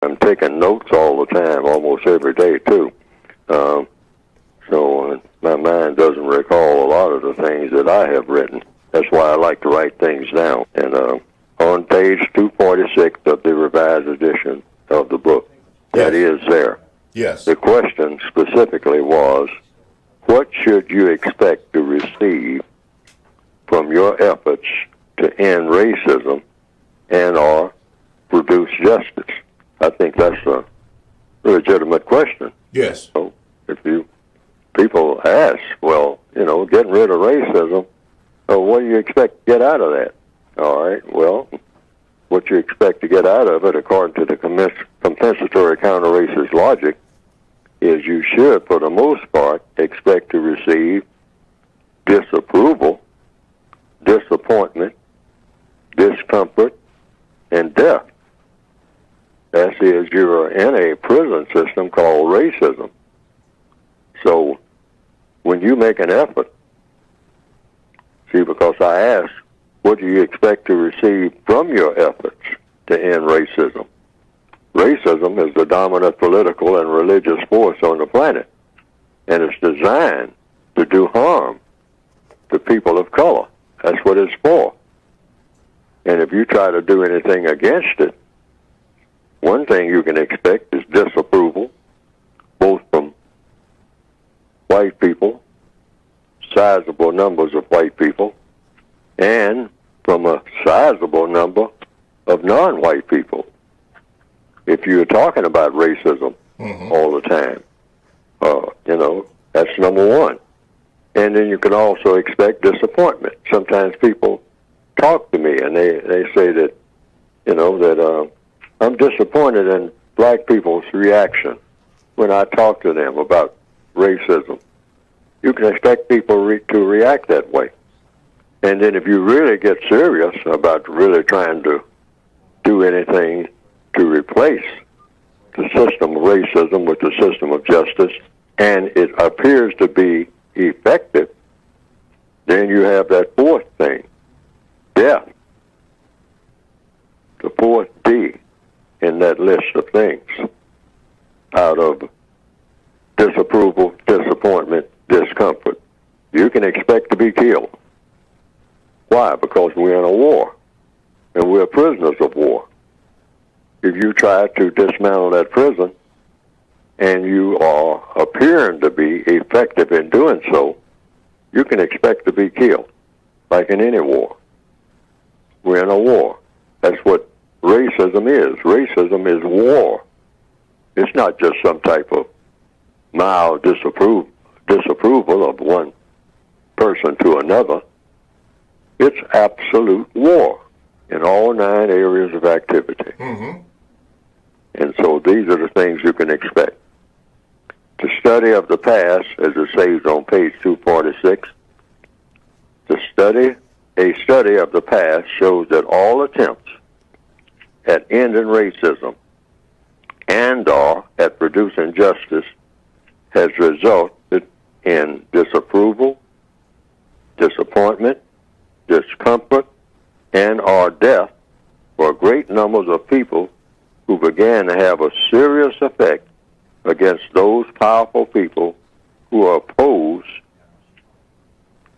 I'm taking notes all the time, almost every day, too. So my mind doesn't recall a lot of the things that I have written. That's why I like to write things down. And on page 246 of the revised edition of the book, that is there. Yes. The question specifically was, what should you expect to receive from your efforts to end racism and or produce justice? I think that's a legitimate question. Yes. So if people ask, well, getting rid of racism, what do you expect to get out of that? All right, well, what you expect to get out of it, according to the compensatory counter-racist logic, is you should, for the most part, expect to receive disapproval, disappointment, discomfort, and death. That is, you're in a prison system called racism. So when you make an effort, see, because I asked, what do you expect to receive from your efforts to end racism? Racism is the dominant political and religious force on the planet, and it's designed to do harm to people of color. That's what it's for. And if you try to do anything against it, one thing you can expect is disapproval, both from white people, sizable numbers of white people, and from a sizable number of non-white people. If you're talking about racism all the time, that's number one. And then you can also expect disappointment. Sometimes people talk to me and they say that, that I'm disappointed in black people's reaction when I talk to them about racism. You can expect people to react that way. And then if you really get serious about really trying to do anything to replace the system of racism with the system of justice, and it appears to be effective, then you have that fourth thing, death. The fourth D in that list of things, out of disapproval, disappointment, discomfort. You can expect to be killed. Why? Because we're in a war, and we're prisoners of war. If you try to dismantle that prison, and you are appearing to be effective in doing so, you can expect to be killed, like in any war. We're in a war. That's what racism is. Racism is war. It's not just some type of mild disapproval of one person to another. It's absolute war in all 9 areas of activity. And so these are the things you can expect. The study of the past, as it says on page 246, a study of the past shows that all attempts at ending racism and or at producing justice has resulted in disapproval, disappointment, discomfort, and or death for great numbers of people who began to have a serious effect against those powerful people who are opposed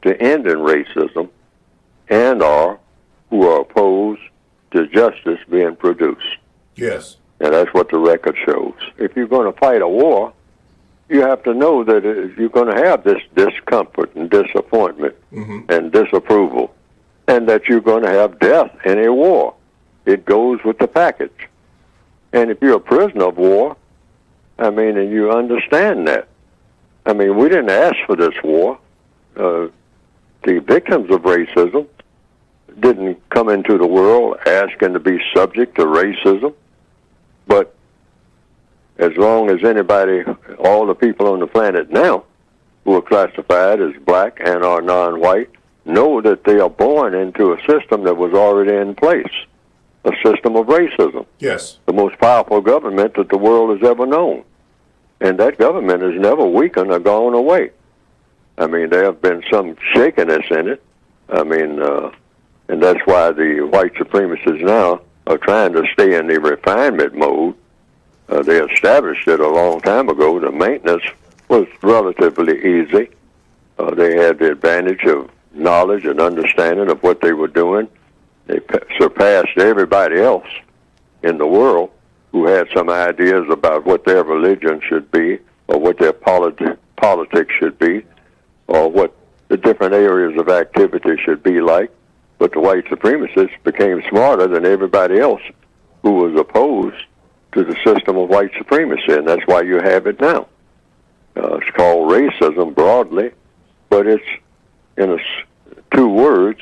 to ending racism and or who are opposed to justice being produced. Yes. And that's what the record shows. If you're going to fight a war, you have to know that you're going to have this discomfort and disappointment and disapproval, and that you're going to have death in a war. It goes with the package. And if you're a prisoner of war, and you understand that. We didn't ask for this war. The victims of racism didn't come into the world asking to be subject to racism. But as long as anybody, all the people on the planet now who are classified as black and are non-white, know that they are born into a system that was already in place, a system of racism. Yes. The most powerful government that the world has ever known. And that government has never weakened or gone away. There have been some shakiness in it. And that's why the white supremacists now are trying to stay in the refinement mode They established it a long time ago. The maintenance was relatively easy. They had the advantage of knowledge and understanding of what they were doing. They surpassed everybody else in the world who had some ideas about what their religion should be, or what their politics should be, or what the different areas of activity should be like. But the white supremacists became smarter than everybody else who was opposed to the system of white supremacy, and that's why you have it now. It's called racism broadly, but it's in two words,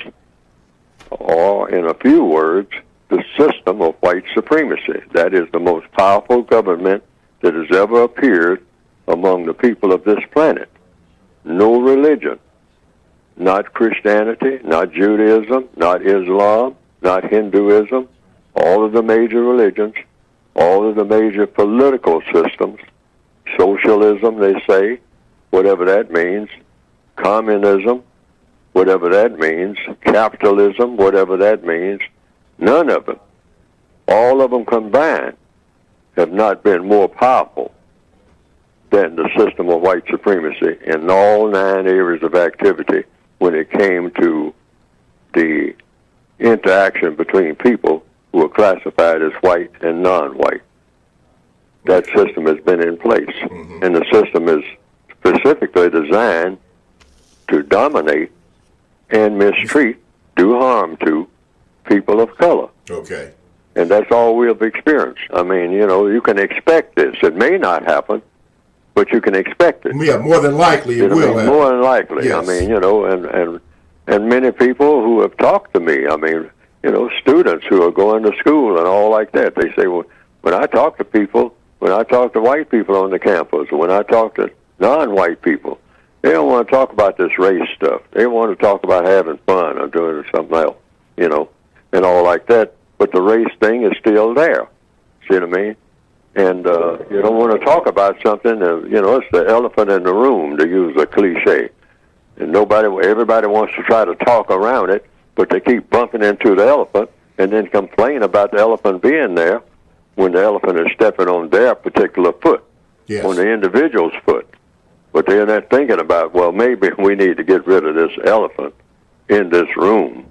or in a few words, the system of white supremacy. That is the most powerful government that has ever appeared among the people of this planet. No religion, not Christianity, not Judaism, not Islam, not Hinduism, all of the major religions, all of the major political systems, socialism, they say, whatever that means, communism, whatever that means, capitalism, whatever that means, none of them, all of them combined, have not been more powerful than the system of white supremacy in all 9 areas of activity when it came to the interaction between people who are classified as white and non-white. That system has been in place, and the system is specifically designed to dominate and mistreat, do harm to people of color. Okay. And that's all we've experienced. I mean, you know, you can expect this. It may not happen, but you can expect it. Yeah, more than likely it will happen. More than likely. Yes. I mean, you know, and many people who have talked to me, I mean, you know, students who are going to school and all like that, they say, well, when I talk to people, when I talk to white people on the campus, or when I talk to non-white people, they don't want to talk about this race stuff. They want to talk about having fun or doing something else, you know, and all like that. But the race thing is still there. See what I mean? And you don't want to talk about something, you know, it's the elephant in the room, to use a cliche. And everybody wants to try to talk around it, but they keep bumping into the elephant and then complain about the elephant being there when the elephant is stepping on their particular foot, yes, on the individual's foot. But they're not thinking about, well, maybe we need to get rid of this elephant in this room.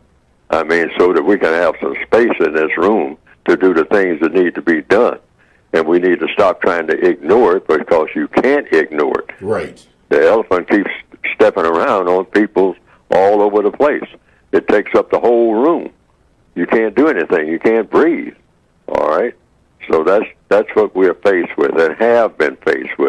I mean, so that we can have some space in this room to do the things that need to be done. And we need to stop trying to ignore it, because you can't ignore it. Right. The elephant keeps stepping around on people all over the place. It takes up the whole room. You can't do anything. You can't breathe. All right? So that's what we're faced with and have been faced with.